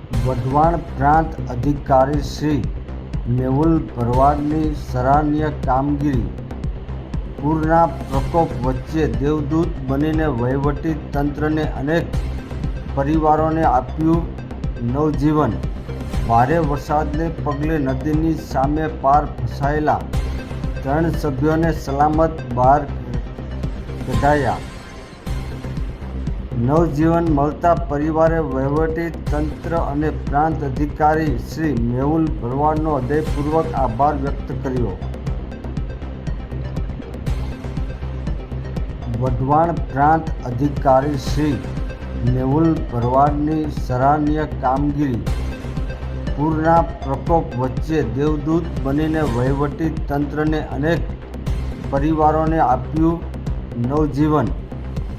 વઢવાણ પ્રાંત અધિકારી શ્રી મેહુલ ભરવાડની સરાહનીય કામગીરી। પૂરના પ્રકોપ વચ્ચે દેવદૂત બનીને વહીવટી તંત્રને અનેક પરિવારોને આપ્યું નવજીવન। ભારે વરસાદને પગલે નદીની સામે પાર ફસાયેલા 3 સભ્યોને સલામત બહાર કઢાયા। નવજીવન મળતા પરિવારે વહીવટી તંત્ર અને પ્રાંત અધિકારી શ્રી મેહુલ ભરવાડનો હૃદયપૂર્વક આભાર વ્યક્ત કર્યો। વઢવાણ પ્રાંત અધિકારી શ્રી મેહુલ ભરવાડની સરાહનીય કામગીરી। પૂરના પ્રકોપ વચ્ચે દેવદૂત બનીને વહીવટી તંત્રને અનેક પરિવારોને આપ્યું નવજીવન।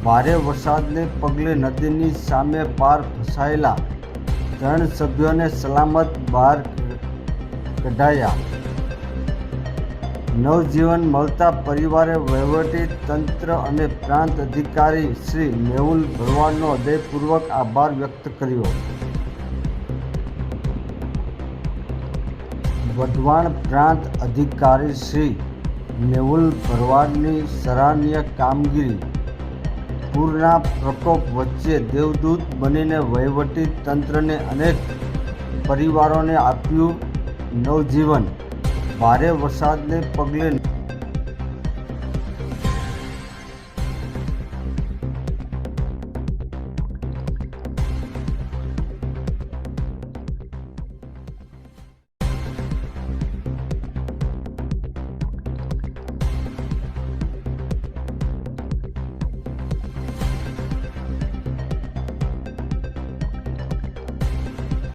ભારે વરસાદને પગલે નદીની સામે પાર ફસાયેલા 3 સભ્યોને સલામત બહાર કઢાયા। નવજીવન મળતા પરિવારે વહીવટી તંત્ર અને પ્રાંત અધિકારી શ્રી મેહુલ ભરવાડનો હૃદયપૂર્વક આભાર વ્યક્ત કર્યો। વઢવાણ પ્રાંત અધિકારી શ્રી મેહુલ ભરવાડની સરાહનીય કામગીરી। પૂરના પ્રકોપ વચ્ચે દેવદૂત બનીને વહીવટી તંત્રને અનેક પરિવારોને આપ્યું નવજીવન। ભારે વરસાદને પગલે